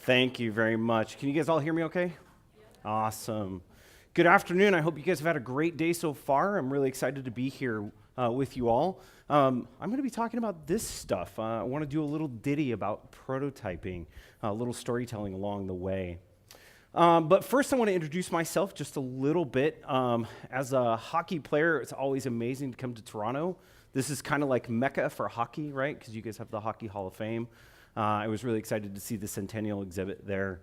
Thank you very much. Can you guys all hear me okay? Awesome. Good afternoon. I hope you guys have had a great day so far. I'm really excited to be here with you all. I'm going to be talking about this stuff. I want to do a little ditty about prototyping, a little storytelling along the way. But first, I want to introduce myself just a little bit. As a hockey player, it's always amazing to come to Toronto. This is kind of like Mecca for hockey, right? Because you guys have the Hockey Hall of Fame. I was really excited to see the Centennial exhibit there.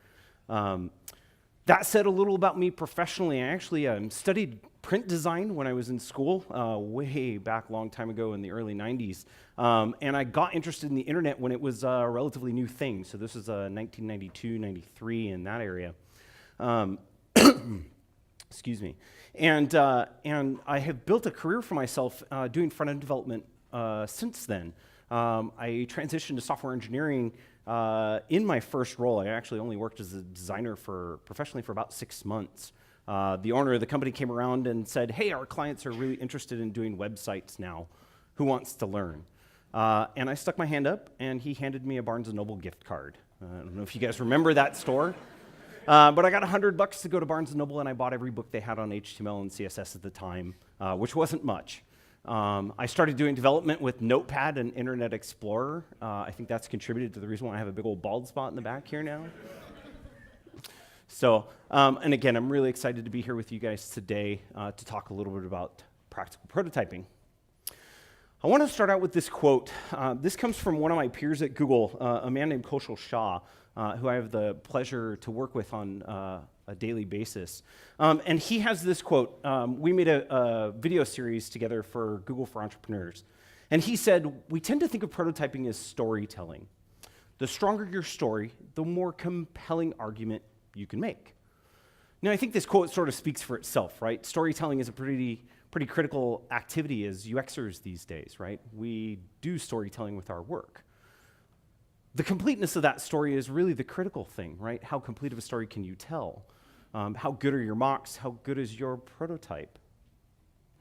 That said, a little about me professionally. I actually studied print design when I was in school, way back a long time ago in the early 90s. And I got interested in the internet when it was a relatively new thing. So this was 1992, 93 in that area. Excuse me. And I have built a career for myself doing front-end development since then. I transitioned to software engineering in my first role. I actually only worked as a designer professionally for about 6 months. The owner of the company came around and said, hey, our clients are really interested in doing websites now. Who wants to learn? And I stuck my hand up, and he handed me a Barnes & Noble gift card. I don't know if you guys remember that store. But I got $100 to go to Barnes & Noble, and I bought every book they had on HTML and CSS at the time, which wasn't much. I started doing development with Notepad and Internet Explorer. I think that's contributed to the reason why I have a big old bald spot in the back here now. So, and again, I'm really excited to be here with you guys today to talk a little bit about practical prototyping. I want to start out with this quote. This comes from one of my peers at Google, a man named Kaushal Shah, who I have the pleasure to work with on a daily basis. And he has this quote. We made a video series together for Google for Entrepreneurs. And he said, we tend to think of prototyping as storytelling. The stronger your story, the more compelling argument you can make. Now, I think this quote sort of speaks for itself, right? Storytelling is a pretty critical activity as UXers these days, right? We do storytelling with our work. The completeness of that story is really the critical thing, right? How complete of a story can you tell? How good are your mocks? How good is your prototype?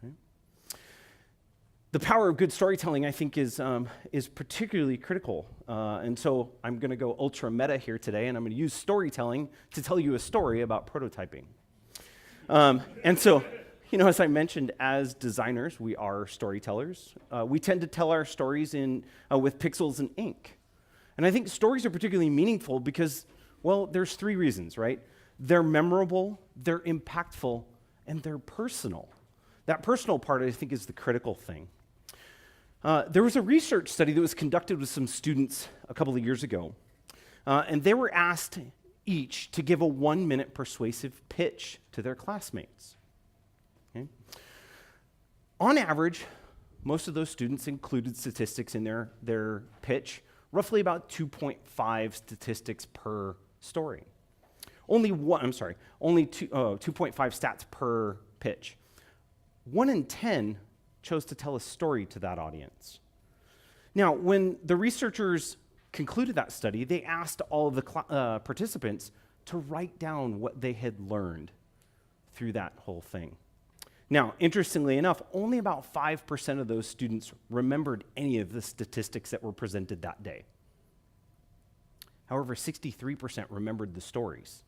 Okay. The power of good storytelling, I think, is particularly critical. And so I'm going to go ultra meta here today, and I'm going to use storytelling to tell you a story about prototyping. And so, you know, as I mentioned, as designers, we are storytellers. We tend to tell our stories with pixels and ink. And I think stories are particularly meaningful because, well, there's 3 reasons, right? They're memorable, they're impactful, and they're personal. That personal part, I think, is the critical thing. There was a research study that was conducted with some students a couple of years ago, and they were asked each to give a 1-minute persuasive pitch to their classmates. Okay? On average, most of those students included statistics in their pitch, roughly about 2.5 statistics per story. Only 2.5 stats per pitch. 1 in 10 chose to tell a story to that audience. Now, when the researchers concluded that study, they asked all of the participants to write down what they had learned through that whole thing. Now, interestingly enough, only about 5% of those students remembered any of the statistics that were presented that day. However, 63% remembered the stories.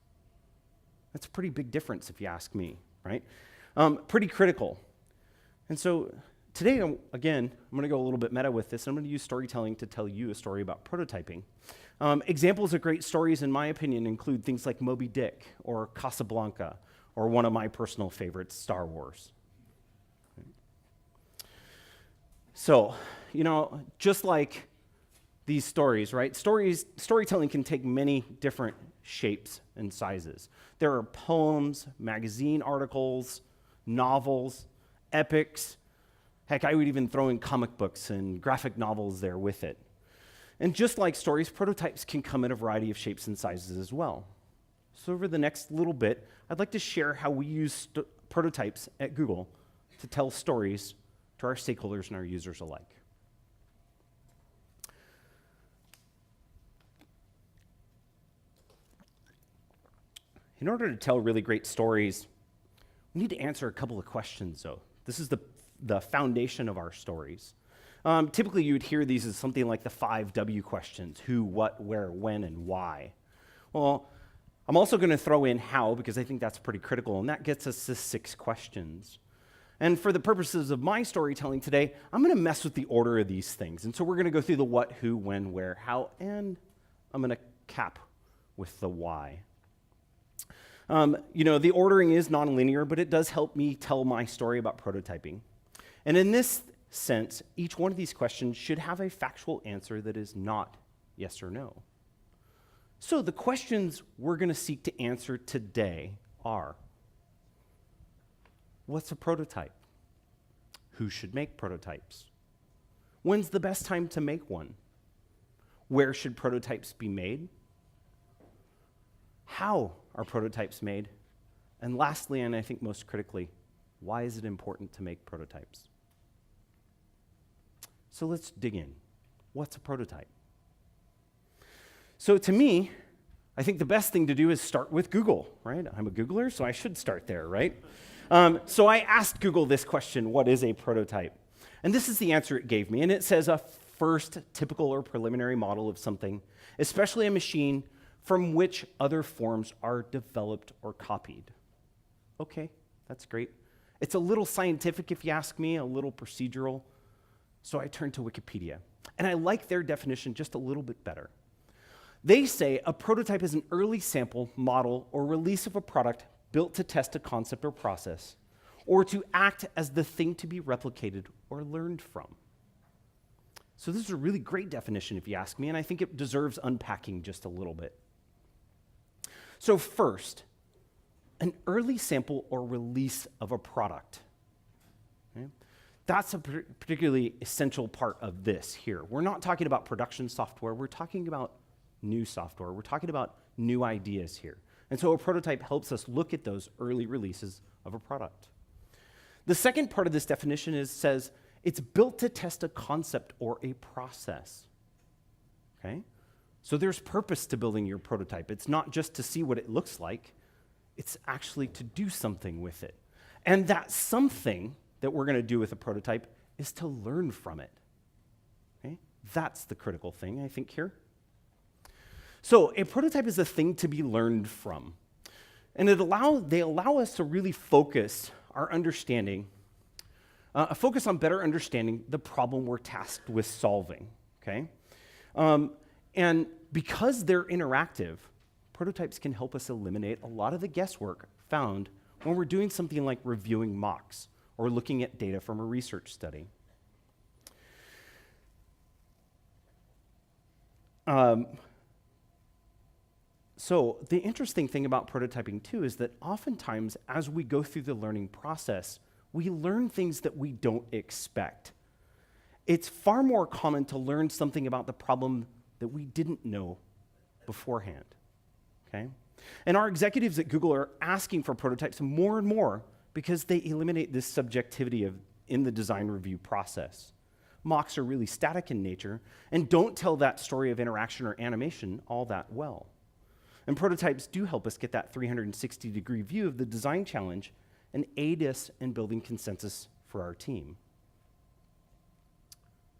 That's a pretty big difference if you ask me, right? Pretty critical. And so today, again, I'm going to go a little bit meta with this. I'm going to use storytelling to tell you a story about prototyping. Examples of great stories, in my opinion, include things like Moby Dick or Casablanca, or one of my personal favorites, Star Wars. So, you know, just like these stories, right? Storytelling can take many different shapes and sizes. There are poems, magazine articles, novels, epics. Heck, I would even throw in comic books and graphic novels there with it. And just like stories, prototypes can come in a variety of shapes and sizes as well. So over the next little bit, I'd like to share how we use prototypes at Google to tell stories to our stakeholders and our users alike. In order to tell really great stories, we need to answer a couple of questions, though. This is the foundation of our stories. Typically, you would hear these as something like the 5 W questions: who, what, where, when, and why. Well, I'm also going to throw in how, because I think that's pretty critical, and that gets us to 6 questions. And for the purposes of my storytelling today, I'm going to mess with the order of these things. And so we're going to go through the what, who, when, where, how, and I'm going to cap with the why. The ordering is nonlinear, but it does help me tell my story about prototyping. And in this sense, each one of these questions should have a factual answer that is not yes or no. So the questions we're going to seek to answer today are: what's a prototype? Who should make prototypes? When's the best time to make one? Where should prototypes be made? How are prototypes made? And lastly, and I think most critically, why is it important to make prototypes? So let's dig in. What's a prototype? So to me, I think the best thing to do is start with Google, right? I'm a Googler, so I should start there, right? So I asked Google this question: what is a prototype? And this is the answer it gave me. And it says a first typical or preliminary model of something, especially a machine from which other forms are developed or copied. Okay, that's great. It's a little scientific, if you ask me, a little procedural. So I turned to Wikipedia. And I like their definition just a little bit better. They say a prototype is an early sample, model, or release of a product built to test a concept or process, or to act as the thing to be replicated or learned from. So this is a really great definition, if you ask me, and I think it deserves unpacking just a little bit. So first, an early sample or release of a product. Okay? That's a particularly essential part of this here. We're not talking about production software, we're talking about new software. We're talking about new ideas here. And so a prototype helps us look at those early releases of a product. The second part of this definition says it's built to test a concept or a process. Okay? So there's purpose to building your prototype. It's not just to see what it looks like, it's actually to do something with it. And that something that we're going to do with a prototype is to learn from it. Okay? That's the critical thing, I think, here. So a prototype is a thing to be learned from. And they allow us to really focus our understanding, focus on better understanding the problem we're tasked with solving, okay? And because they're interactive, prototypes can help us eliminate a lot of the guesswork found when we're doing something like reviewing mocks or looking at data from a research study. So the interesting thing about prototyping too is that oftentimes as we go through the learning process, we learn things that we don't expect. It's far more common to learn something about the problem that we didn't know beforehand, okay? And our executives at Google are asking for prototypes more and more because they eliminate this subjectivity in the design review process. Mocks are really static in nature and don't tell that story of interaction or animation all that well. And prototypes do help us get that 360-degree view of the design challenge and aid us in building consensus for our team.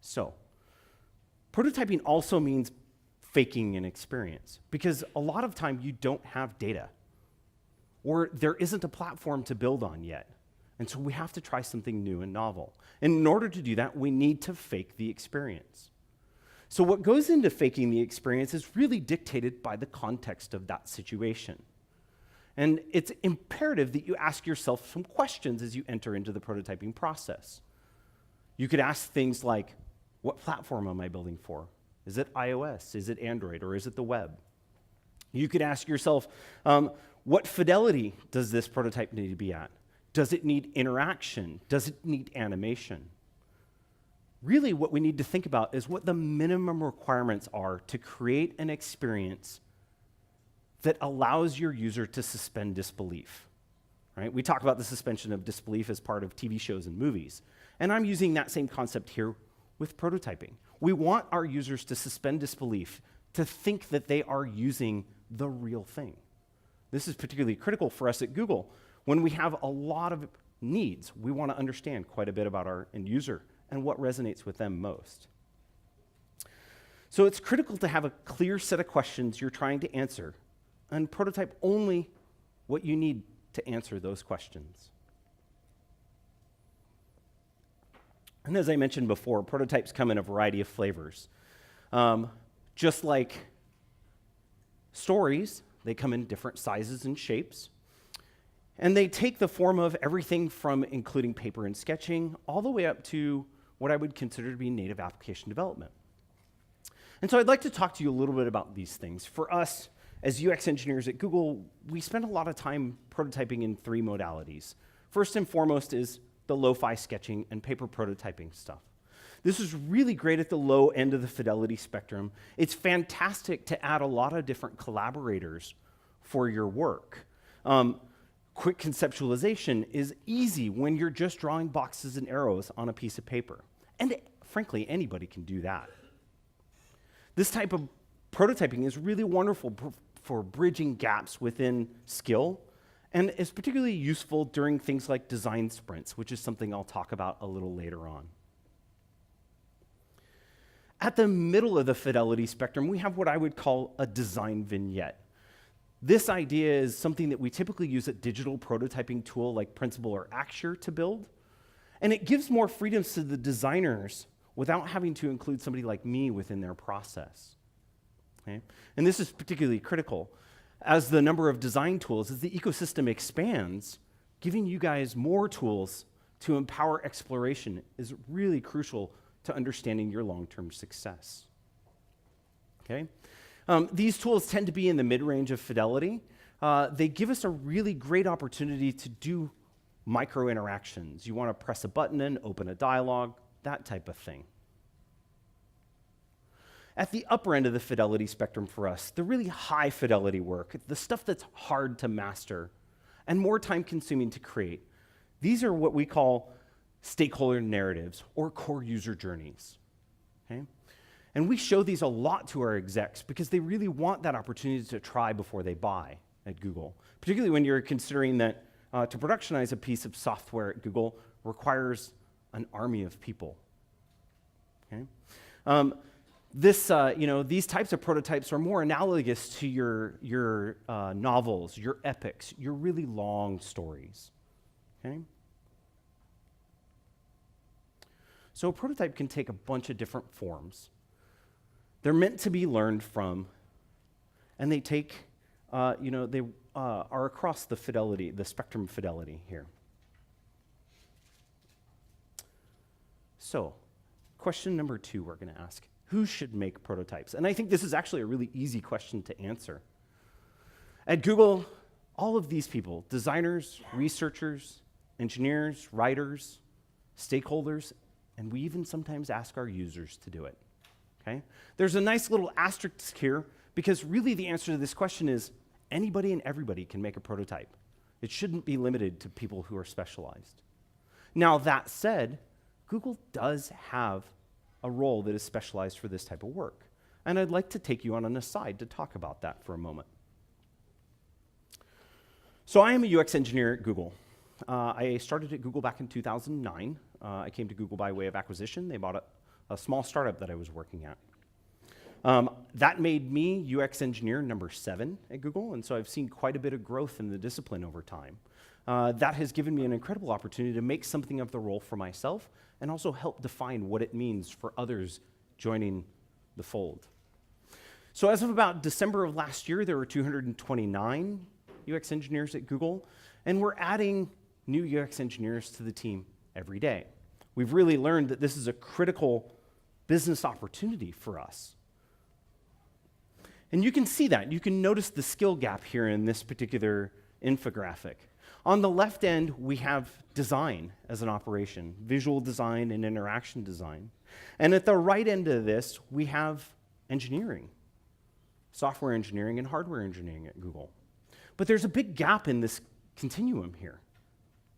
So, prototyping also means faking an experience, because a lot of time you don't have data, or there isn't a platform to build on yet. And so we have to try something new and novel. And in order to do that, we need to fake the experience. So what goes into faking the experience is really dictated by the context of that situation. And it's imperative that you ask yourself some questions as you enter into the prototyping process. You could ask things like, what platform am I building for? Is it iOS? Is it Android? Or is it the web? You could ask yourself, what fidelity does this prototype need to be at? Does it need interaction? Does it need animation? Really, what we need to think about is what the minimum requirements are to create an experience that allows your user to suspend disbelief, right? We talk about the suspension of disbelief as part of TV shows and movies, and I'm using that same concept here with prototyping. We want our users to suspend disbelief, to think that they are using the real thing. This is particularly critical for us at Google. When we have a lot of needs, we want to understand quite a bit about our end user and what resonates with them most. So it's critical to have a clear set of questions you're trying to answer and prototype only what you need to answer those questions. And as I mentioned before, prototypes come in a variety of flavors. Just like stories, they come in different sizes and shapes. And they take the form of everything from including paper and sketching all the way up to what I would consider to be native application development. And so I'd like to talk to you a little bit about these things. For us, as UX engineers at Google, we spend a lot of time prototyping in three modalities. First and foremost is the lo-fi sketching and paper prototyping stuff. This is really great at the low end of the fidelity spectrum. It's fantastic to add a lot of different collaborators for your work. Quick conceptualization is easy when you're just drawing boxes and arrows on a piece of paper. And frankly, anybody can do that. This type of prototyping is really wonderful for bridging gaps within skill, and is particularly useful during things like design sprints, which is something I'll talk about a little later on. At the middle of the fidelity spectrum, we have what I would call a design vignette. This idea is something that we typically use a digital prototyping tool like Principle or Axure to build, and it gives more freedoms to the designers without having to include somebody like me within their process. Okay? And this is particularly critical as the number of design tools, as the ecosystem expands. Giving you guys more tools to empower exploration is really crucial to understanding your long-term success. Okay? These tools tend to be in the mid-range of fidelity. They give us a really great opportunity to do micro interactions. You want to press a button and open a dialogue, that type of thing. At the upper end of the fidelity spectrum for us, the really high fidelity work, the stuff that's hard to master and more time consuming to create, these are what we call stakeholder narratives or core user journeys. Okay? And we show these a lot to our execs because they really want that opportunity to try before they buy at Google, particularly when you're considering that to productionize a piece of software at Google requires an army of people. Okay? These types of prototypes are more analogous to your novels, your epics, your really long stories. Okay? So a prototype can take a bunch of different forms. They're meant to be learned from, and they take, they are across the fidelity, the spectrum of fidelity here. So, question number 2 we're going to ask. Who should make prototypes? And I think this is actually a really easy question to answer. At Google, all of these people, designers, researchers, engineers, writers, stakeholders, and we even sometimes ask our users to do it. Okay? There's a nice little asterisk here because really the answer to this question is anybody and everybody can make a prototype. It shouldn't be limited to people who are specialized. Now that said, Google does have a role that is specialized for this type of work. And I'd like to take you on an aside to talk about that for a moment. So I am a UX engineer at Google. I started at Google back in 2009. I came to Google by way of acquisition. They bought a small startup that I was working at. That made me UX engineer number 7 at Google, and so I've seen quite a bit of growth in the discipline over time. That has given me an incredible opportunity to make something of the role for myself and also help define what it means for others joining the fold. So as of about December of last year, there were 229 UX engineers at Google, and we're adding new UX engineers to the team every day. We've really learned that this is a critical business opportunity for us. And you can see that. You can notice the skill gap here in this particular infographic. On the left end, we have design as an operation, visual design and interaction design. And at the right end of this, we have engineering, software engineering and hardware engineering at Google. But there's a big gap in this continuum here.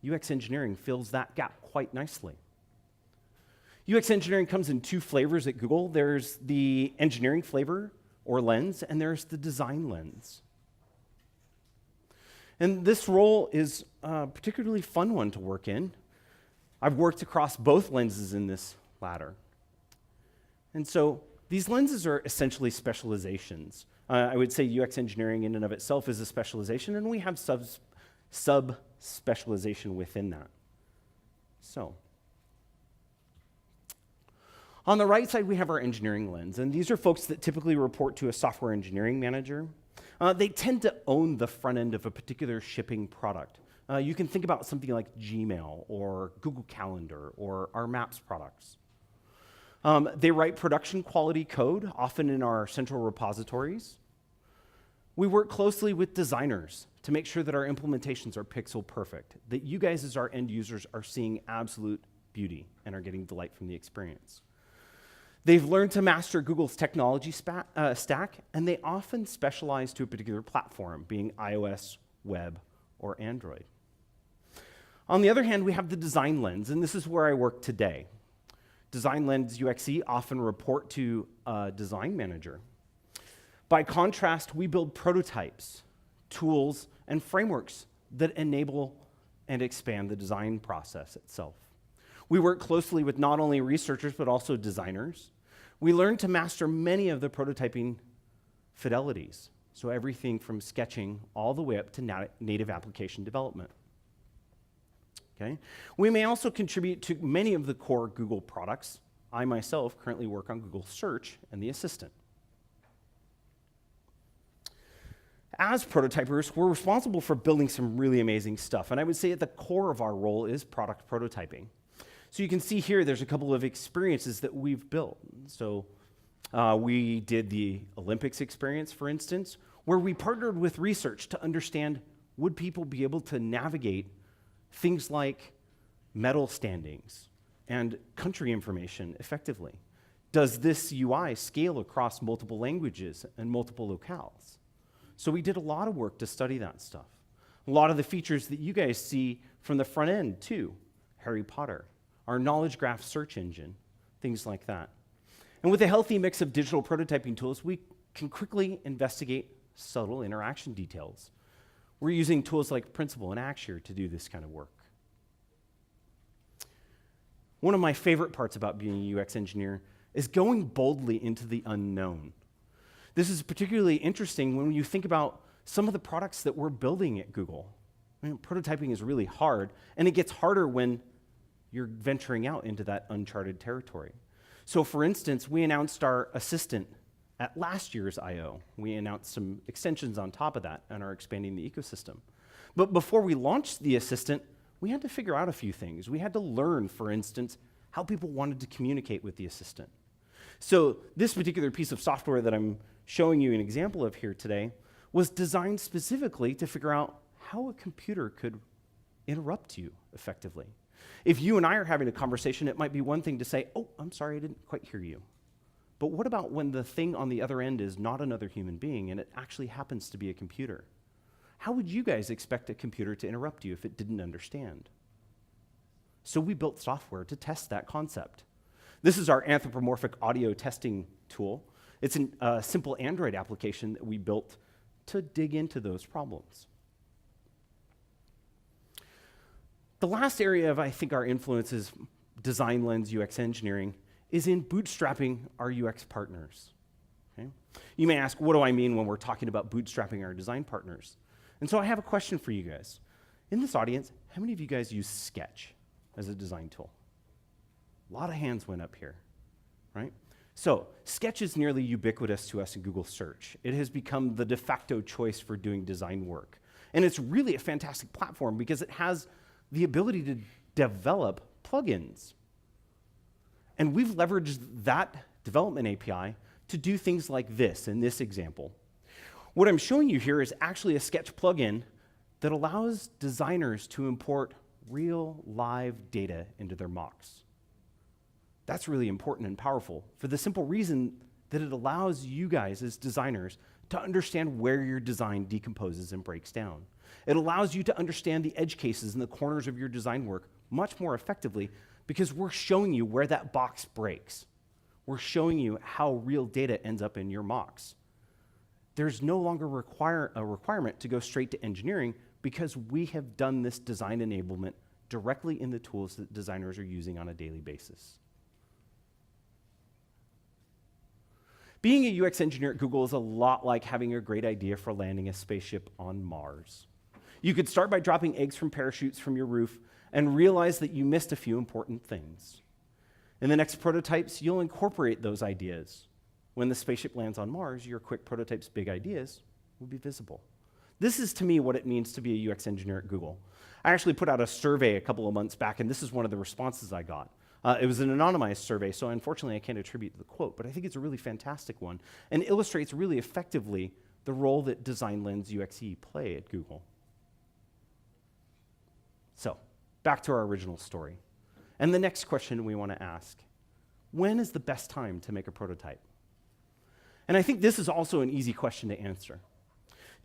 UX engineering fills that gap quite nicely. UX engineering comes in 2 flavors at Google. There's the engineering flavor or lens, and there's the design lens. And this role is a particularly fun one to work in. I've worked across both lenses in this ladder. And so These lenses are essentially specializations. I would say UX engineering in and of itself is a specialization, and we have sub-specialization within that. So, on the right side, we have our engineering lens, and these are folks that typically report to a software engineering manager. They tend to own the front end of a particular shipping product. You can think about something like Gmail or Google Calendar or our Maps products. They write production quality code, often in our central repositories. We work closely with designers to make sure that our implementations are pixel perfect, that you guys as our end users are seeing absolute beauty and are getting delight from the experience. They've learned to master Google's technology stack, and they often specialize to a particular platform, being iOS, web, or Android. On the other hand, we have the design lens, and this is where I work today. Design lens UXE often report to a design manager. By contrast, we build prototypes, tools, and frameworks that enable and expand the design process itself. We work closely with not only researchers, but also designers. We learn to master many of the prototyping fidelities, so everything from sketching all the way up to native application development. Okay? We may also contribute to many of the core Google products. I myself currently work on Google Search and the Assistant. As prototypers, we're responsible for building some really amazing stuff, and I would say at the core of our role is product prototyping. So you can see here there's a couple of experiences that we've built. So we did the Olympics experience, for instance, where we partnered with research to understand, would people be able to navigate things like medal standings and country information effectively? Does this UI scale across multiple languages and multiple locales? So we did a lot of work to study that stuff. A lot of the features that you guys see from the front end too, Harry Potter, our knowledge graph search engine, things like that. And with a healthy mix of digital prototyping tools, we can quickly investigate subtle interaction details. We're using tools like Principal and Axure to do this kind of work. One of my favorite parts about being a UX engineer is going boldly into the unknown. This is particularly interesting when you think about some of the products that we're building at Google. I mean, prototyping is really hard, and it gets harder when you're venturing out into that uncharted territory. So for instance, we announced our Assistant at last year's I/O. We announced some extensions on top of that and are expanding the ecosystem. But before we launched the Assistant, we had to figure out a few things. We had to learn, for instance, how people wanted to communicate with the Assistant. So this particular piece of software that I'm showing you an example of here today was designed specifically to figure out how a computer could interrupt you effectively. If you and I are having a conversation, it might be one thing to say, "Oh, I'm sorry, I didn't quite hear you." But what about when the thing on the other end is not another human being and it actually happens to be a computer? How would you guys expect a computer to interrupt you if it didn't understand? So we built software to test that concept. This is our anthropomorphic audio testing tool. It's a simple Android application that we built to dig into those problems. The last area of, I think, our influence is design lens UX engineering is in bootstrapping our UX partners. Okay? You may ask, what do I mean when we're talking about bootstrapping our design partners? And so I have a question for you guys. In this audience, how many of you guys use Sketch as a design tool? A lot of hands went up here, right? So Sketch is nearly ubiquitous to us in Google Search. It has become the de facto choice for doing design work. And it's really a fantastic platform because it has the ability to develop plugins. And we've leveraged that development API to do things like this in this example. What I'm showing you here is actually a Sketch plugin that allows designers to import real live data into their mocks. That's really important and powerful for the simple reason that it allows you guys as designers to understand where your design decomposes and breaks down. It allows you to understand the edge cases and the corners of your design work much more effectively because we're showing you where that box breaks. We're showing you how real data ends up in your mocks. There's no longer a requirement to go straight to engineering because we have done this design enablement directly in the tools that designers are using on a daily basis. Being a UX engineer at Google is a lot like having a great idea for landing a spaceship on Mars. You could start by dropping eggs from parachutes from your roof and realize that you missed a few important things. In the next prototypes, you'll incorporate those ideas. When the spaceship lands on Mars, your quick prototype's big ideas will be visible. This is, to me, what it means to be a UX engineer at Google. I actually put out a survey a couple of months back, and this is one of the responses I got. It was an anonymized survey, so unfortunately I can't attribute the quote, but I think it's a really fantastic one and illustrates really effectively the role that Design Lens UXE play at Google. So, back to our original story. And the next question we want to ask, when is the best time to make a prototype? And I think this is also an easy question to answer.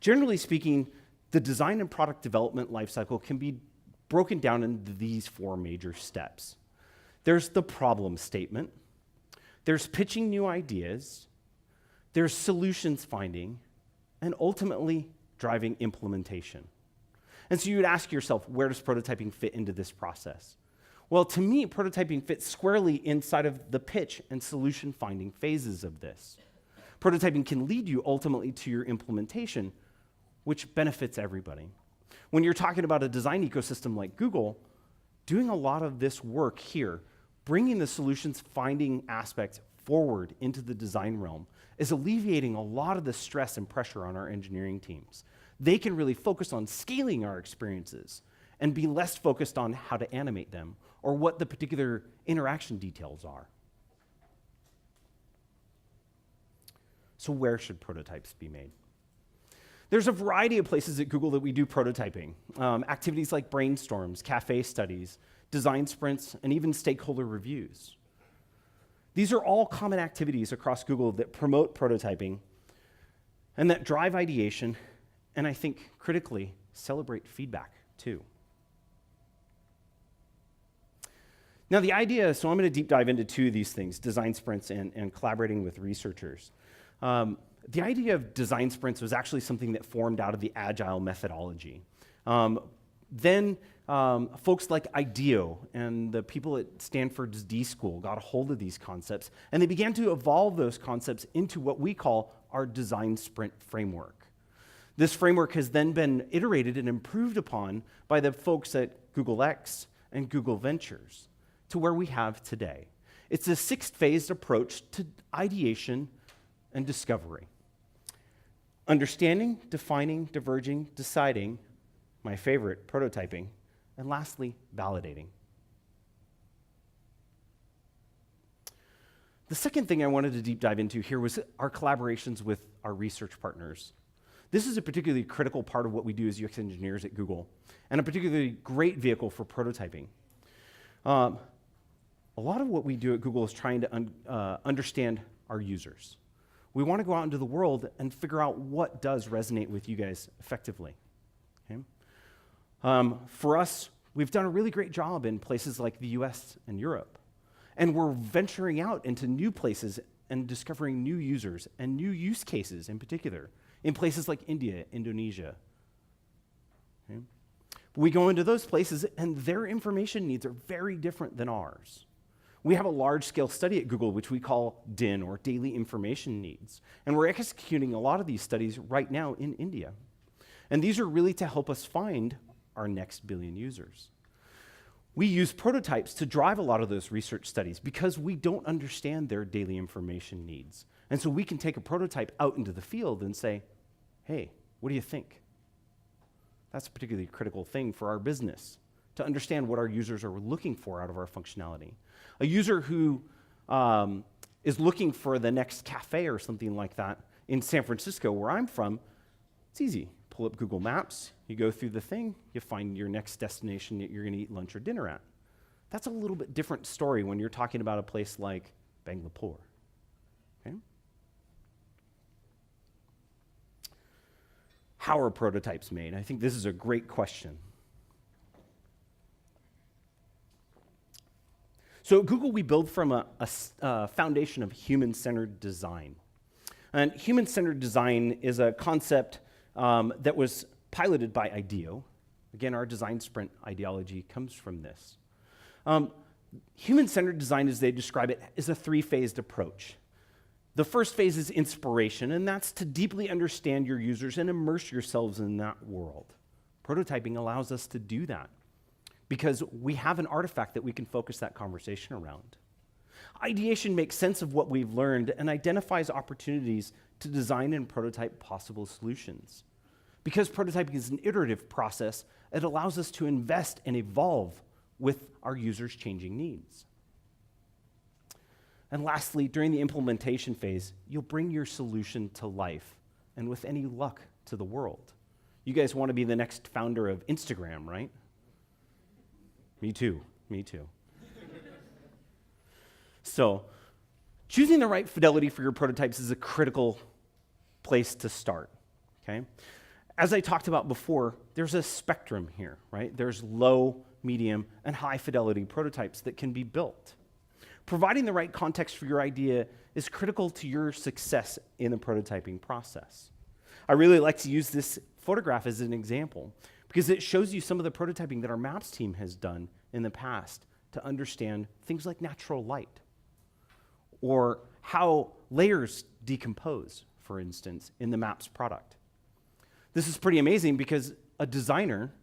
Generally speaking, the design and product development lifecycle can be broken down into these 4 major steps. There's the problem statement, there's pitching new ideas, there's solutions finding, and ultimately driving implementation. And so you would ask yourself, where does prototyping fit into this process? Well, to me, prototyping fits squarely inside of the pitch and solution finding phases of this. Prototyping can lead you ultimately to your implementation, which benefits everybody. When you're talking about a design ecosystem like Google, doing a lot of this work here, bringing the solutions finding aspect forward into the design realm, is alleviating a lot of the stress and pressure on our engineering teams. They can really focus on scaling our experiences and be less focused on how to animate them or what the particular interaction details are. So where should prototypes be made? There's a variety of places at Google that we do prototyping. Activities like brainstorms, cafe studies, design sprints, and even stakeholder reviews. These are all common activities across Google that promote prototyping and that drive ideation, and I think critically celebrate feedback too. Now the idea, so I'm going to deep dive into 2 of these things, design sprints and collaborating with researchers. The idea of design sprints was actually something that formed out of the agile methodology. Then folks like IDEO and the people at Stanford's D School got a hold of these concepts, and they began to evolve those concepts into what we call our design sprint framework. This framework has then been iterated and improved upon by the folks at Google X and Google Ventures to where we have today. It's a 6-phased approach to ideation and discovery. Understanding, defining, diverging, deciding, my favorite, prototyping, and lastly, validating. The second thing I wanted to deep dive into here was our collaborations with our research partners. This is a particularly critical part of what we do as UX engineers at Google, and a particularly great vehicle for prototyping. A lot of what we do at Google is trying to understand our users. We want to go out into the world and figure out what does resonate with you guys effectively. Okay? For us, we've done a really great job in places like the US and Europe. And we're venturing out into new places and discovering new users and new use cases in particular in places like India, Indonesia. Okay? We go into those places and their information needs are very different than ours. We have a large-scale study at Google, which we call DIN, or Daily Information Needs. And we're executing a lot of these studies right now in India. And these are really to help us find our next billion users. We use prototypes to drive a lot of those research studies because we don't understand their daily information needs. And so we can take a prototype out into the field and say, hey, what do you think? That's a particularly critical thing for our business, to understand what our users are looking for out of our functionality. A user who is looking for the next cafe or something like that in San Francisco, where I'm from, it's easy. Pull up Google Maps, you go through the thing, you find your next destination that you're going to eat lunch or dinner at. That's a little bit different story when you're talking about a place like Bangalore. Okay? How are prototypes made? I think this is a great question. So at Google, we build from a foundation of human-centered design. And human-centered design is a concept that was piloted by IDEO. Again, our design sprint ideology comes from this. Human-centered design, as they describe it, is a 3-phased approach. The first phase is inspiration, and that's to deeply understand your users and immerse yourselves in that world. Prototyping allows us to do that because we have an artifact that we can focus that conversation around. Ideation makes sense of what we've learned and identifies opportunities to design and prototype possible solutions. Because prototyping is an iterative process, it allows us to invest and evolve with our users' changing needs. And lastly, during the implementation phase, you'll bring your solution to life, and with any luck, to the world. You guys want to be the next founder of Instagram, right? Me too. So, choosing the right fidelity for your prototypes is a critical place to start, okay? As I talked about before, there's a spectrum here, right? There's low, medium, and high fidelity prototypes that can be built. Providing the right context for your idea is critical to your success in the prototyping process. I really like to use this photograph as an example because it shows you some of the prototyping that our Maps team has done in the past to understand things like natural light or how layers decompose, for instance, in the Maps product. This is pretty amazing because a designer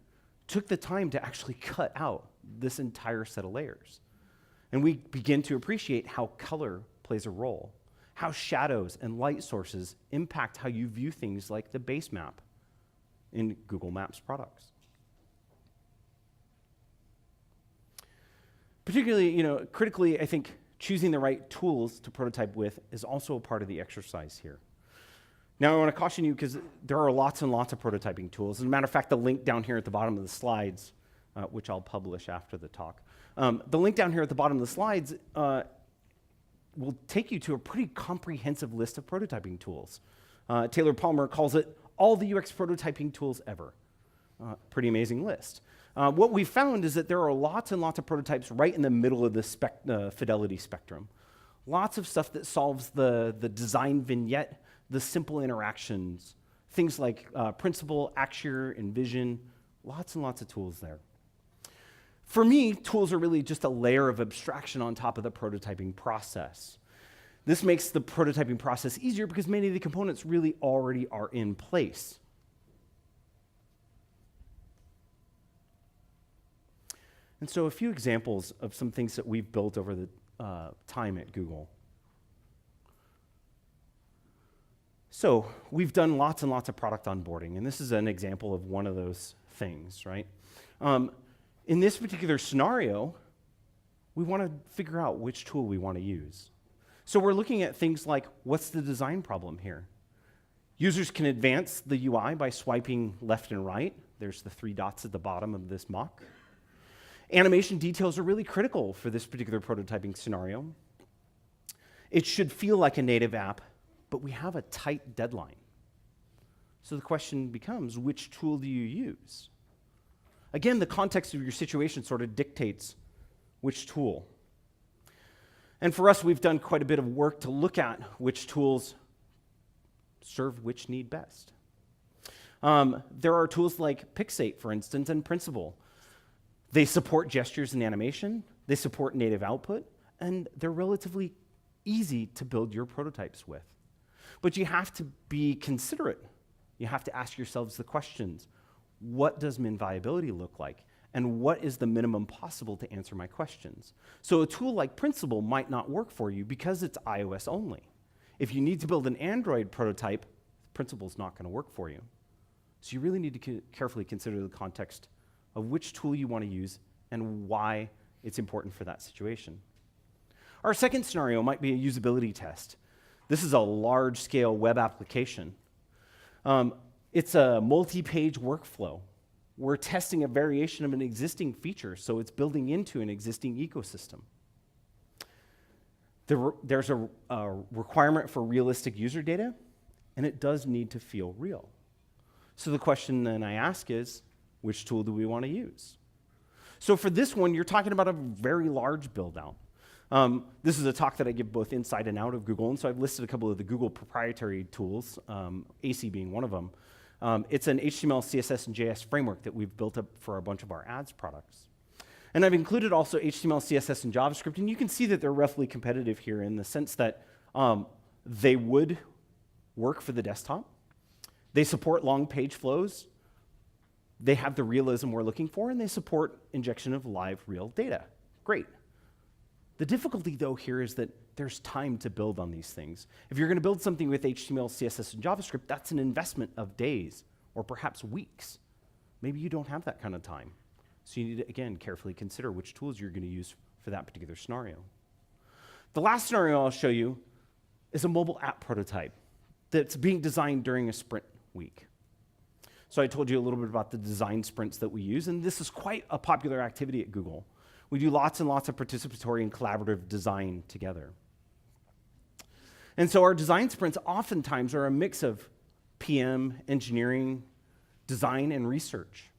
took the time to actually cut out this entire set of layers. And we begin to appreciate how color plays a role, how shadows and light sources impact how you view things like the base map in Google Maps products. Particularly, critically, I think choosing the right tools to prototype with is also a part of the exercise here. Now, I want to caution you because there are lots and lots of prototyping tools. As a matter of fact, the link down here at the bottom of the slides, which I'll publish after the talk, the link down here at the bottom of the slides will take you to a pretty comprehensive list of prototyping tools. Taylor Palmer calls it all the UX prototyping tools ever. Pretty amazing list. What we found is that there are lots and lots of prototypes right in the middle of the fidelity spectrum. Lots of stuff that solves the design vignette, the simple interactions, things like Principle, Axure, Envision, lots and lots of tools there. For me, tools are really just a layer of abstraction on top of the prototyping process. This makes the prototyping process easier because many of the components really already are in place. And so a few examples of some things that we've built over the time at Google. So we've done lots and lots of product onboarding, and this is an example of one of those things, right? In this particular scenario, we want to figure out which tool we want to use. So we're looking at things like, what's the design problem here? Users can advance the UI by swiping left and right. There's the 3 dots at the bottom of this mock. Animation details are really critical for this particular prototyping scenario. It should feel like a native app, but we have a tight deadline. So the question becomes, which tool do you use? Again, the context of your situation sort of dictates which tool. And for us, we've done quite a bit of work to look at which tools serve which need best. There are tools like Pixate, for instance, and Principle. They support gestures and animation, they support native output, and they're relatively easy to build your prototypes with. But you have to be considerate. You have to ask yourselves the questions. What does min viability look like? And what is the minimum possible to answer my questions? So a tool like Principle might not work for you because it's iOS only. If you need to build an Android prototype, Principle's not going to work for you. So you really need to carefully consider the context of which tool you want to use and why it's important for that situation. Our second scenario might be a usability test. This is a large-scale web application. It's a multi-page workflow. We're testing a variation of an existing feature, so it's building into an existing ecosystem. There's a requirement for realistic user data, and it does need to feel real. So the question then I ask is, which tool do we want to use? So for this one, you're talking about a very large build-out. This is a talk that I give both inside and out of Google, and so I've listed a couple of the Google proprietary tools, AC being one of them. It's an HTML, CSS, and JS framework that we've built up for a bunch of our ads products. And I've included also HTML, CSS, and JavaScript, and you can see that they're roughly competitive here in the sense that They would work for the desktop. They support long page flows. They have the realism we're looking for, and they support injection of live real data. Great. The difficulty, though, here is that there's time to build on these things. If you're going to build something with HTML, CSS, and JavaScript, that's an investment of days or perhaps weeks. Maybe you don't have that kind of time. So you need to, again, carefully consider which tools you're going to use for that particular scenario. The last scenario I'll show you is a mobile app prototype that's being designed during a sprint week. So I told you a little bit about the design sprints that we use, and this is quite a popular activity at Google. We do lots and lots of participatory and collaborative design together. And so our design sprints oftentimes are a mix of PM, engineering, design, and research.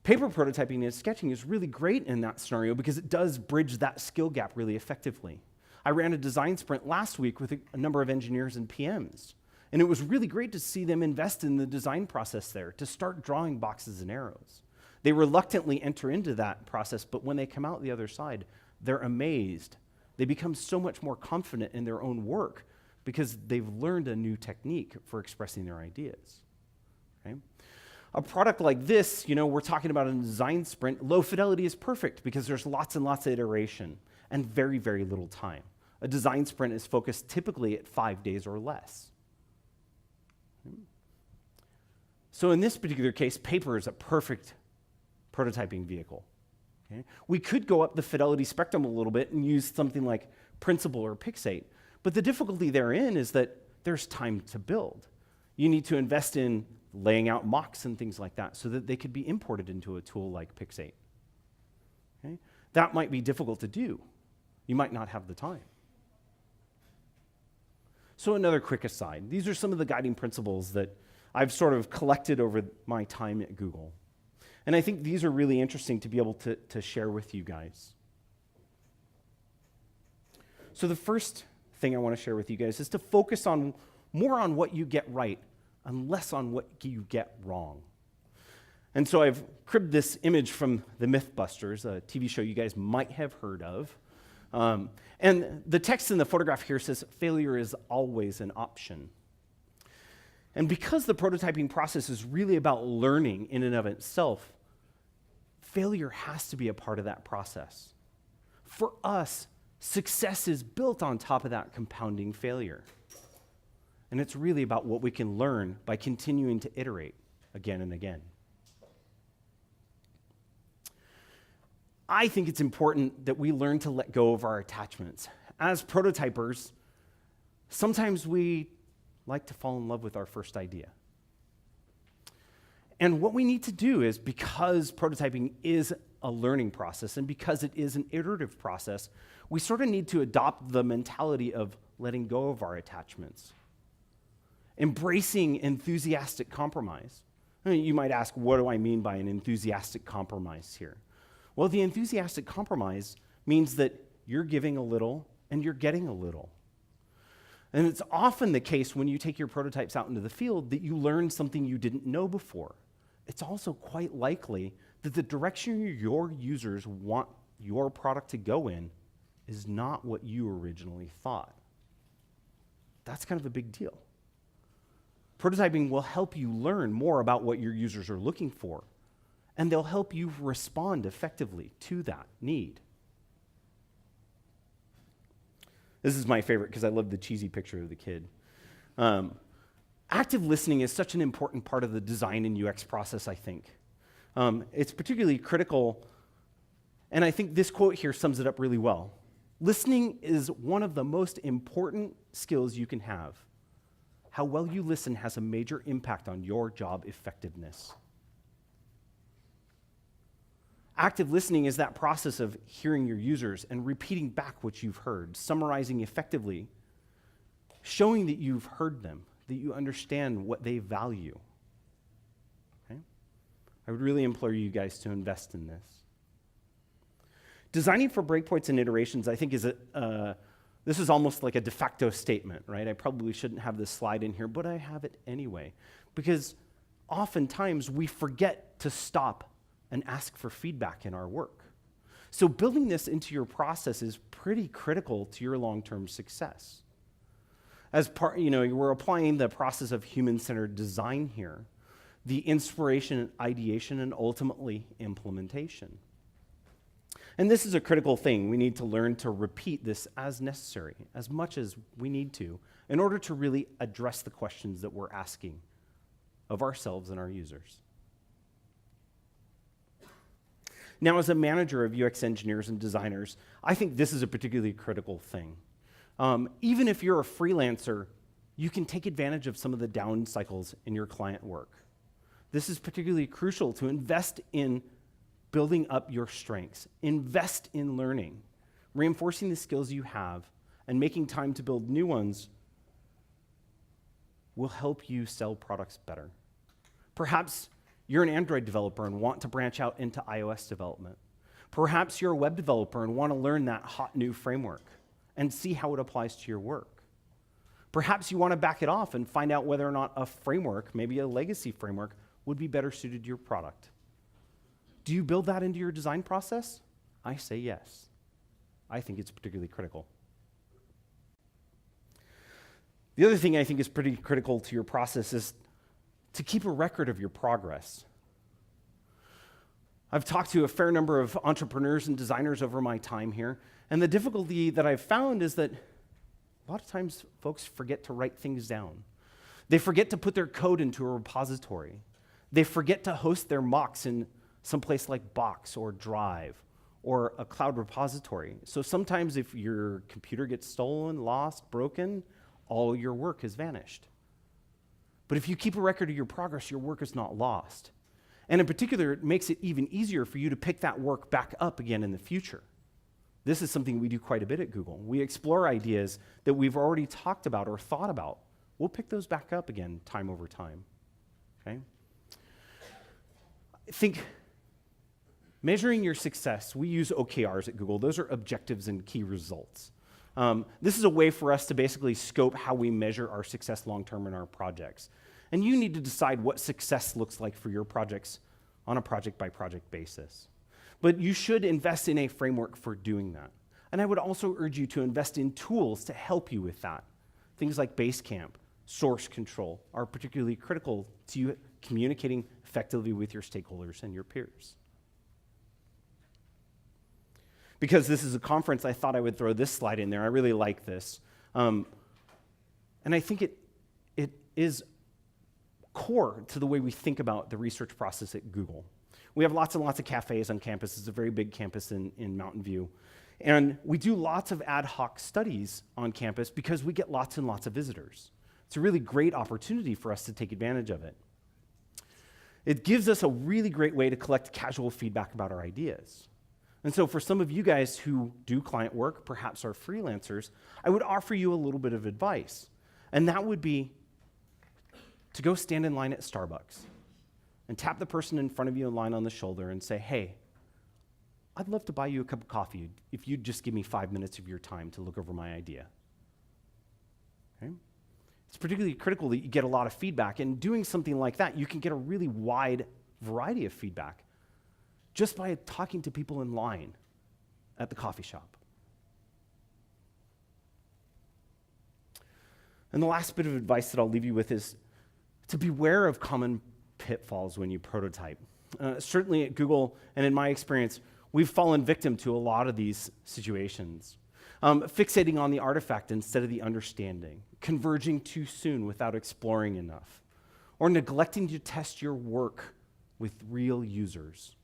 Paper prototyping and sketching is really great in that scenario because it does bridge that skill gap really effectively. I ran a design sprint last week with a number of engineers and PMs, and it was really great to see them invest in the design process there, to start drawing boxes and arrows. They reluctantly enter into that process, but when they come out the other side, they're amazed. They become so much more confident in their own work because they've learned a new technique for expressing their ideas. Okay? A product like this, we're talking about a design sprint. Low fidelity is perfect because there's lots and lots of iteration and very, very little time. A design sprint is focused typically at 5 days or less. So in this particular case, paper is a perfect prototyping vehicle. Okay? We could go up the fidelity spectrum a little bit and use something like Principle or Pixate, but the difficulty therein is that there's time to build. You need to invest in laying out mocks and things like that so that they could be imported into a tool like Pixate. Okay? That might be difficult to do. You might not have the time. So another quick aside, these are some of the guiding principles that I've sort of collected over my time at Google. And I think these are really interesting to be able to share with you guys. So the first thing I want to share with you guys is to focus more on what you get right and less on what you get wrong. And so I've cribbed this image from the Mythbusters, a TV show you guys might have heard of. And the text in the photograph here says, failure is always an option. And because the prototyping process is really about learning in and of itself, failure has to be a part of that process. For us, success is built on top of that compounding failure. And it's really about what we can learn by continuing to iterate again and again. I think it's important that we learn to let go of our attachments. As prototypers, sometimes we like to fall in love with our first idea. And what we need to do is, because prototyping is a learning process and because it is an iterative process, we sort of need to adopt the mentality of letting go of our attachments. Embracing enthusiastic compromise. I mean, you might ask, what do I mean by an enthusiastic compromise here? Well, the enthusiastic compromise means that you're giving a little and you're getting a little. And it's often the case when you take your prototypes out into the field that you learn something you didn't know before. It's also quite likely that the direction your users want your product to go in is not what you originally thought. That's kind of a big deal. Prototyping will help you learn more about what your users are looking for, and they'll help you respond effectively to that need. This is my favorite because I love the cheesy picture of the kid. Active listening is such an important part of the design and UX process, I think. It's particularly critical, and I think this quote here sums it up really well. Listening is one of the most important skills you can have. How well you listen has a major impact on your job effectiveness. Active listening is that process of hearing your users and repeating back what you've heard, summarizing effectively, showing that you've heard them, that you understand what they value. Okay? I would really implore you guys to invest in this. Designing for breakpoints and iterations, I think, this is almost like a de facto statement, right? I probably shouldn't have this slide in here, but I have it anyway, because oftentimes we forget to stop and ask for feedback in our work. So building this into your process is pretty critical to your long-term success. As part, we're applying the process of human-centered design here, the inspiration, ideation, and ultimately implementation. And this is a critical thing. We need to learn to repeat this as necessary, as much as we need to, in order to really address the questions that we're asking of ourselves and our users. Now, as a manager of UX engineers and designers, I think this is a particularly critical thing. Even if you're a freelancer, you can take advantage of some of the down cycles in your client work. This is particularly crucial to invest in building up your strengths, invest in learning, reinforcing the skills you have, and making time to build new ones will help you sell products better. Perhaps you're an Android developer and want to branch out into iOS development. Perhaps you're a web developer and want to learn that hot new framework and see how it applies to your work. Perhaps you want to back it off and find out whether or not a framework, maybe a legacy framework, would be better suited to your product. Do you build that into your design process? I say yes. I think it's particularly critical. The other thing I think is pretty critical to your process is to keep a record of your progress. I've talked to a fair number of entrepreneurs and designers over my time here, and the difficulty that I've found is that a lot of times folks forget to write things down. They forget to put their code into a repository. They forget to host their mocks in someplace like Box or Drive or a cloud repository. So sometimes if your computer gets stolen, lost, broken, all your work has vanished. But if you keep a record of your progress, your work is not lost. And in particular, it makes it even easier for you to pick that work back up again in the future. This is something we do quite a bit at Google. We explore ideas that we've already talked about or thought about. We'll pick those back up again time over time. Okay? I think measuring your success, we use OKRs at Google. Those are objectives and key results. This is a way for us to basically scope how we measure our success long-term in our projects. And you need to decide what success looks like for your projects on a project-by-project basis. But you should invest in a framework for doing that. And I would also urge you to invest in tools to help you with that. Things like Basecamp, source control are particularly critical to you communicating effectively with your stakeholders and your peers. Because this is a conference, I thought I would throw this slide in there. I really like this. And I think it is core to the way we think about the research process at Google. We have lots and lots of cafes on campus. It's a very big campus in Mountain View. And we do lots of ad hoc studies on campus because we get lots and lots of visitors. It's a really great opportunity for us to take advantage of it. It gives us a really great way to collect casual feedback about our ideas. And so for some of you guys who do client work, perhaps are freelancers, I would offer you a little bit of advice. And that would be to go stand in line at Starbucks and tap the person in front of you in line on the shoulder and say, hey, I'd love to buy you a cup of coffee if you'd just give me 5 minutes of your time to look over my idea. Okay? It's particularly critical that you get a lot of feedback. And doing something like that, you can get a really wide variety of feedback just by talking to people in line at the coffee shop. And the last bit of advice that I'll leave you with is to beware of common pitfalls when you prototype. Certainly at Google, and in my experience, we've fallen victim to a lot of these situations. Fixating on the artifact instead of the understanding, converging too soon without exploring enough, or neglecting to test your work with real users.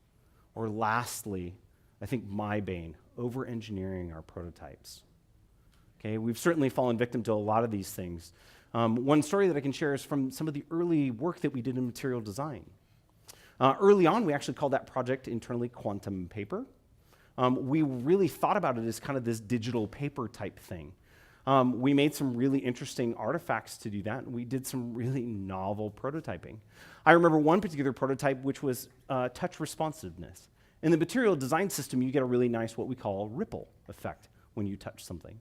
Or lastly, I think my bane, over-engineering our prototypes. Okay, we've certainly fallen victim to a lot of these things. One story that I can share is from some of the early work that we did in material design. Early on, we actually called that project internally Quantum Paper. We really thought about it as kind of this digital paper type thing. We made some really interesting artifacts to do that, and we did some really novel prototyping. I remember one particular prototype, which was touch responsiveness. In the material design system, you get a really nice, what we call ripple effect when you touch something.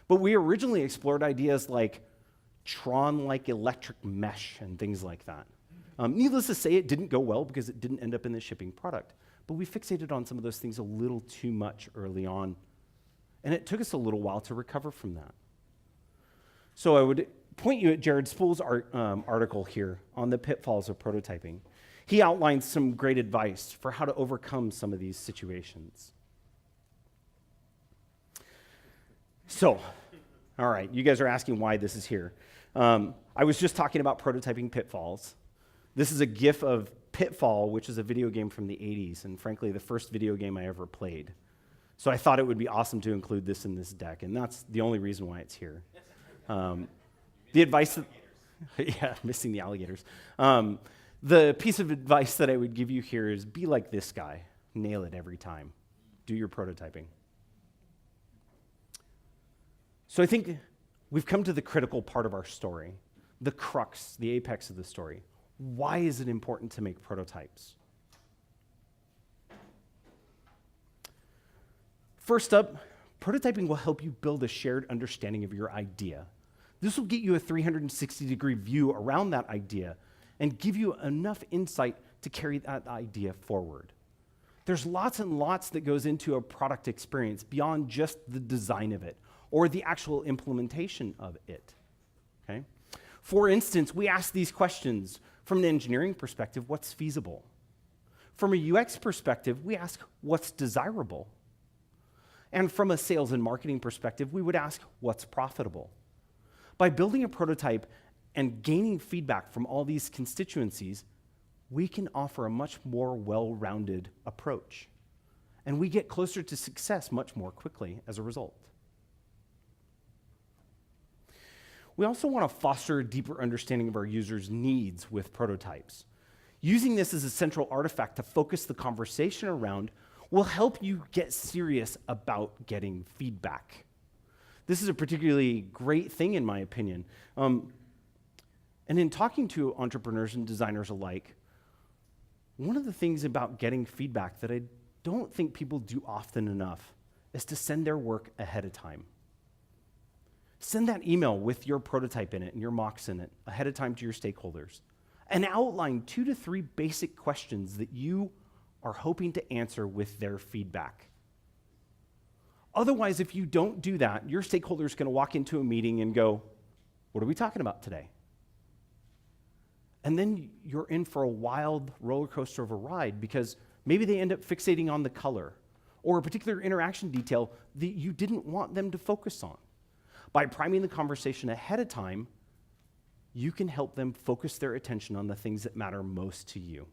But we originally explored ideas like Tron-like electric mesh and things like that. Needless to say, it didn't go well because it didn't end up in the shipping product. But we fixated on some of those things a little too much early on. And it took us a little while to recover from that. So I would point you at Jared Spool's article here on the pitfalls of prototyping. He outlines some great advice for how to overcome some of these situations. So, all right, you guys are asking why this is here. I was just talking about prototyping pitfalls. This is a GIF of Pitfall, which is a video game from the 80s, and frankly, the first video game I ever played. So I thought it would be awesome to include this in this deck, and that's the only reason why it's here. The advice, yeah, missing the alligators. The piece of advice that I would give you here is be like this guy. Nail it every time. Do your prototyping. So I think we've come to the critical part of our story, the crux, the apex of the story. Why is it important to make prototypes? First up, prototyping will help you build a shared understanding of your idea. This will get you a 360-degree view around that idea and give you enough insight to carry that idea forward. There's lots and lots that goes into a product experience beyond just the design of it or the actual implementation of it. Okay? For instance, we ask these questions from an engineering perspective: what's feasible? From a UX perspective, we ask what's desirable? And from a sales and marketing perspective, we would ask what's profitable? By building a prototype and gaining feedback from all these constituencies, we can offer a much more well-rounded approach. And we get closer to success much more quickly as a result. We also want to foster a deeper understanding of our users' needs with prototypes. Using this as a central artifact to focus the conversation around will help you get serious about getting feedback. This is a particularly great thing, in my opinion. And in talking to entrepreneurs and designers alike, one of the things about getting feedback that I don't think people do often enough is to send their work ahead of time. Send that email with your prototype in it and your mocks in it ahead of time to your stakeholders, and outline 2 to 3 basic questions that you are hoping to answer with their feedback. Otherwise, if you don't do that, your stakeholder is going to walk into a meeting and go, "What are we talking about today?" And then you're in for a wild roller coaster of a ride, because maybe they end up fixating on the color or a particular interaction detail that you didn't want them to focus on. By priming the conversation ahead of time, you can help them focus their attention on the things that matter most to you.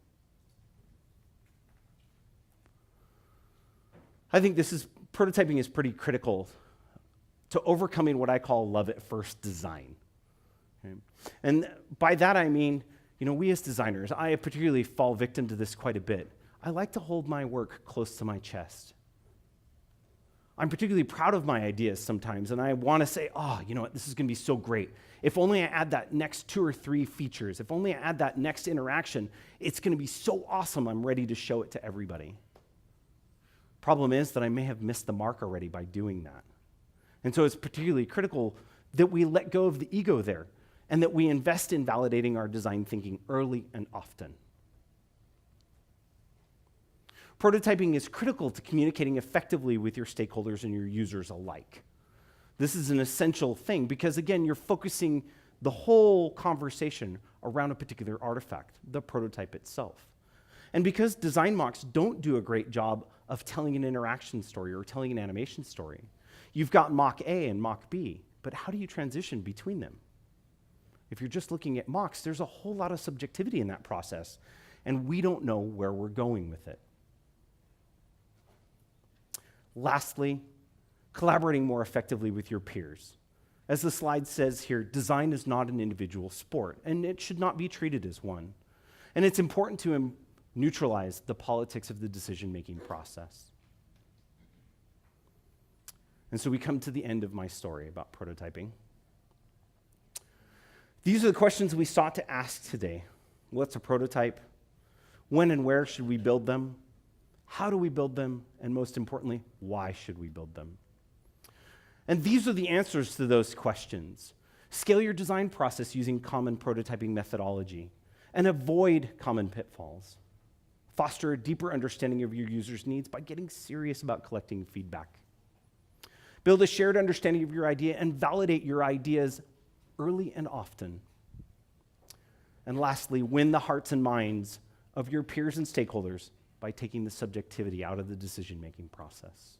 I think prototyping is pretty critical to overcoming what I call love at first design. Okay? And by that I mean, we as designers, I particularly fall victim to this quite a bit. I like to hold my work close to my chest. I'm particularly proud of my ideas sometimes, and I want to say, you know what, this is going to be so great. If only I add that next 2 or 3 features, if only I add that next interaction, it's going to be so awesome, I'm ready to show it to everybody. Problem is that I may have missed the mark already by doing that. And so it's particularly critical that we let go of the ego there and that we invest in validating our design thinking early and often. Prototyping is critical to communicating effectively with your stakeholders and your users alike. This is an essential thing because, again, you're focusing the whole conversation around a particular artifact, the prototype itself. And because design mocks don't do a great job of telling an interaction story or telling an animation story, you've got mock A and mock B, but how do you transition between them? If you're just looking at mocks, there's a whole lot of subjectivity in that process, and we don't know where we're going with it. Lastly, collaborating more effectively with your peers. As the slide says here, design is not an individual sport, and it should not be treated as one. And it's important to neutralize the politics of the decision-making process. And so we come to the end of my story about prototyping. These are the questions we sought to ask today. What's a prototype? When and where should we build them? How do we build them? And most importantly, why should we build them? And these are the answers to those questions. Scale your design process using common prototyping methodology and avoid common pitfalls. Foster a deeper understanding of your users' needs by getting serious about collecting feedback. Build a shared understanding of your idea and validate your ideas early and often. And lastly, win the hearts and minds of your peers and stakeholders by taking the subjectivity out of the decision-making process.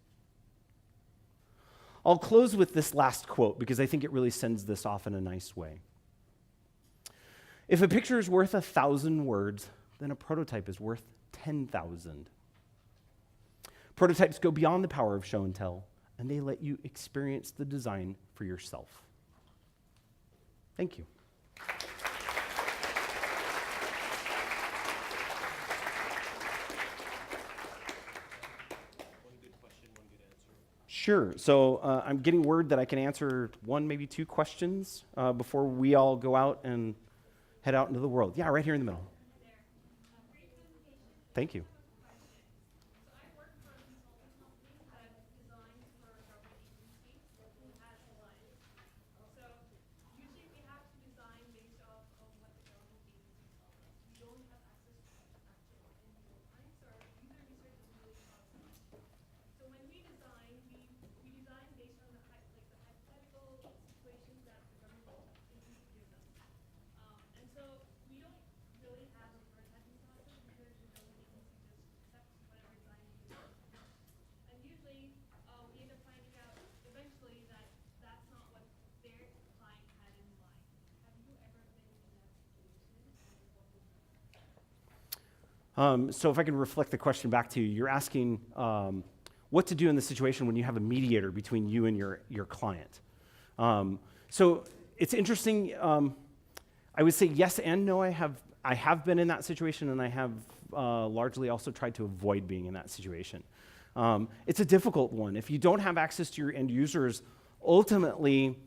I'll close with this last quote because I think it really sends this off in a nice way. If a picture is worth 1,000 words, then a prototype is worth 10,000. Prototypes go beyond the power of show and tell, and they let you experience the design for yourself. Thank you. Sure. So I'm getting word that I can answer one, maybe two questions before we all go out and head out into the world. Yeah, right here in the middle. Thank you. So if I can reflect the question back to you, you're asking what to do in the situation when you have a mediator between you and your client. So it's interesting. I would say yes and no. I have been in that situation, and I have largely also tried to avoid being in that situation. It's a difficult one. If you don't have access to your end users, ultimately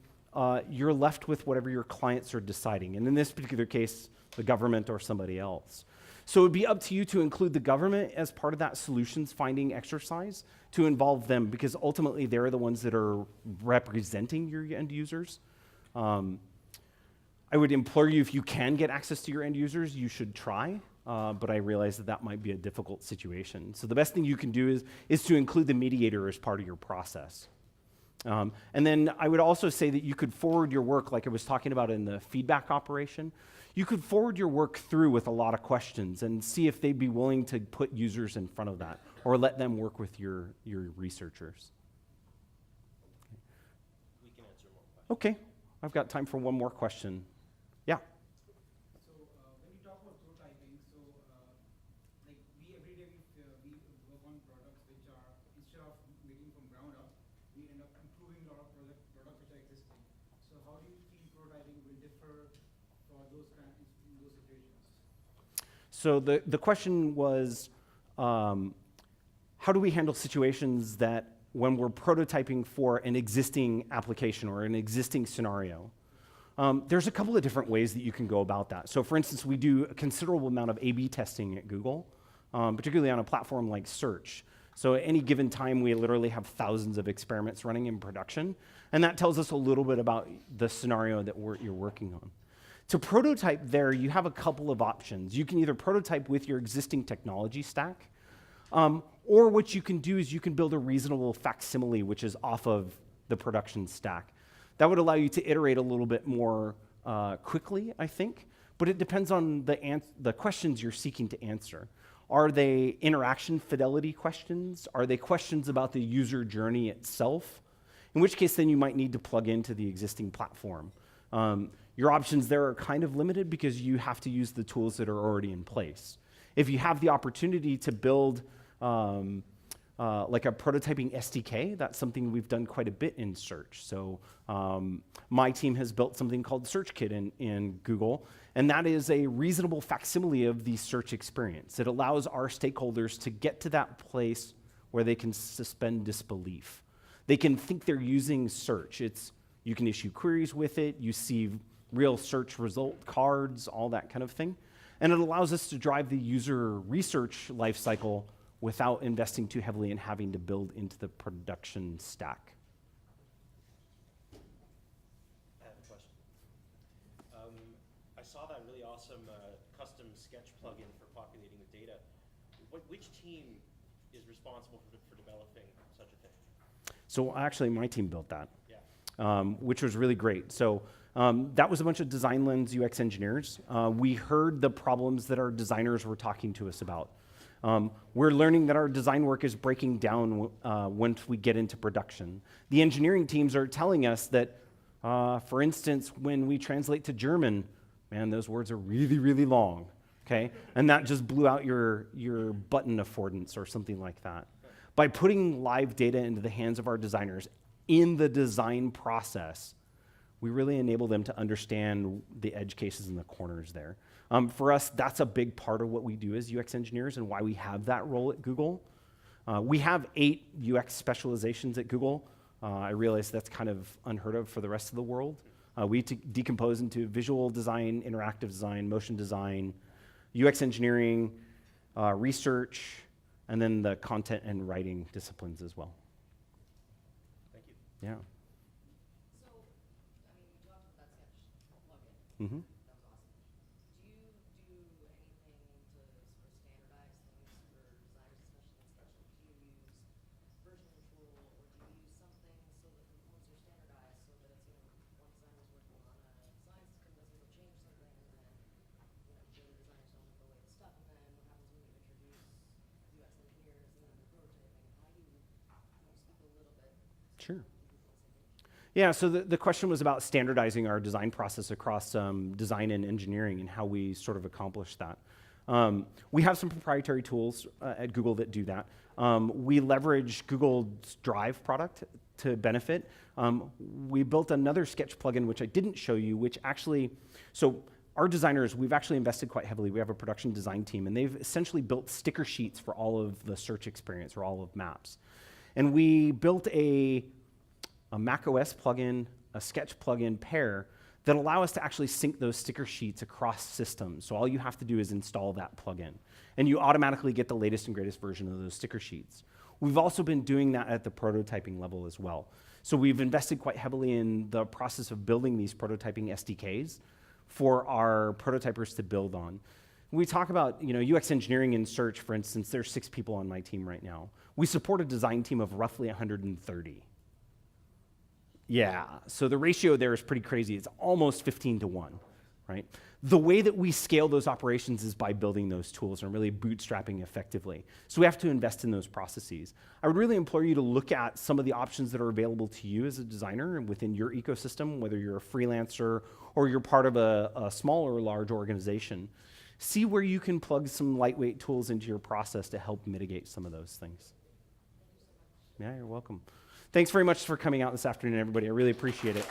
you're left with whatever your clients are deciding, and in this particular case, the government or somebody else. So it would be up to you to include the government as part of that solutions finding exercise, to involve them, because ultimately they're the ones that are representing your end users. I would implore you, if you can get access to your end users, you should try, but I realize that might be a difficult situation. So the best thing you can do is to include the mediator as part of your process. And then I would also say that you could forward your work, like I was talking about in the feedback operation. You could forward your work through with a lot of questions and see if they'd be willing to put users in front of that, or let them work with your researchers. We can answer more questions. Okay, I've got time for one more question. Yeah. So when you talk about prototyping, so like we every day we work on products which are, instead of making from ground up, we end up improving a lot of products which are existing. So how do you feel prototyping will differ for those in those situations? So the question was, how do we handle situations that when we're prototyping for an existing application or an existing scenario? There's a couple of different ways that you can go about that. So for instance, we do a considerable amount of A/B testing at Google, particularly on a platform like search. So at any given time, we literally have thousands of experiments running in production, and that tells us a little bit about the scenario that you're working on. To prototype there, you have a couple of options. You can either prototype with your existing technology stack, or what you can do is you can build a reasonable facsimile, which is off of the production stack. That would allow you to iterate a little bit more quickly, I think, but it depends on the questions you're seeking to answer. Are they interaction fidelity questions? Are they questions about the user journey itself? In which case, then you might need to plug into the existing platform. Your options there are kind of limited because you have to use the tools that are already in place. If you have the opportunity to build like a prototyping SDK, that's something we've done quite a bit in search. So my team has built something called SearchKit in Google, and that is a reasonable facsimile of the search experience. It allows our stakeholders to get to that place where they can suspend disbelief. They can think they're using search. You can issue queries with it, you see real search result cards, all that kind of thing. And it allows us to drive the user research lifecycle without investing too heavily in having to build into the production stack. I have a question. I saw that really awesome custom sketch plugin for populating with data. Which team is responsible for developing such a thing? So actually, my team built that. Yeah. which was really great. So that was a bunch of Design Lens UX engineers. We heard the problems that our designers were talking to us about. We're learning that our design work is breaking down once we get into production. The engineering teams are telling us that, for instance, when we translate to German, man, those words are really, really long, okay? And that just blew out your button affordance or something like that. By putting live data into the hands of our designers in the design process, we really enable them to understand the edge cases and the corners there. For us, that's a big part of what we do as UX engineers and why we have that role at Google. We have 8 UX specializations at Google. I realize that's kind of unheard of for the rest of the world. We decompose into visual design, interactive design, motion design, UX engineering, research, and then the content and writing disciplines as well. Thank you. Yeah. So, I mean, you talked about that sketch plugin. Mm-hmm. That was awesome. Do you do anything to sort of standardize things for designers, especially in sketch? Do you use version control, or do you use something so that components are standardized, so that it's, one designer's working on a design system, doesn't go change something, and then, the other designers don't have the latest stuff, and then what happens when you introduce UX engineers and then the prototyping? How do you speak a little bit? Sure. Yeah, so the question was about standardizing our design process across design and engineering and how we sort of accomplish that. We have some proprietary tools at Google that do that. We leverage Google's Drive product to benefit. We built another sketch plugin, which I didn't show you, which actually, so our designers, we've actually invested quite heavily. We have a production design team, and they've essentially built sticker sheets for all of the search experience or all of maps. And we built a macOS plugin, a sketch plugin pair that allow us to actually sync those sticker sheets across systems. So all you have to do is install that plugin, and you automatically get the latest and greatest version of those sticker sheets. We've also been doing that at the prototyping level as well. So we've invested quite heavily in the process of building these prototyping SDKs for our prototypers to build on. We talk about UX engineering and search, for instance. There's 6 people on my team right now. We support a design team of roughly 130. Yeah, so the ratio there is pretty crazy. It's almost 15 to 1, right? The way that we scale those operations is by building those tools and really bootstrapping effectively. So we have to invest in those processes. I would really implore you to look at some of the options that are available to you as a designer and within your ecosystem, whether you're a freelancer or you're part of a small or large organization. See where you can plug some lightweight tools into your process to help mitigate some of those things. Yeah, you're welcome. Thanks very much for coming out this afternoon, everybody. I really appreciate it.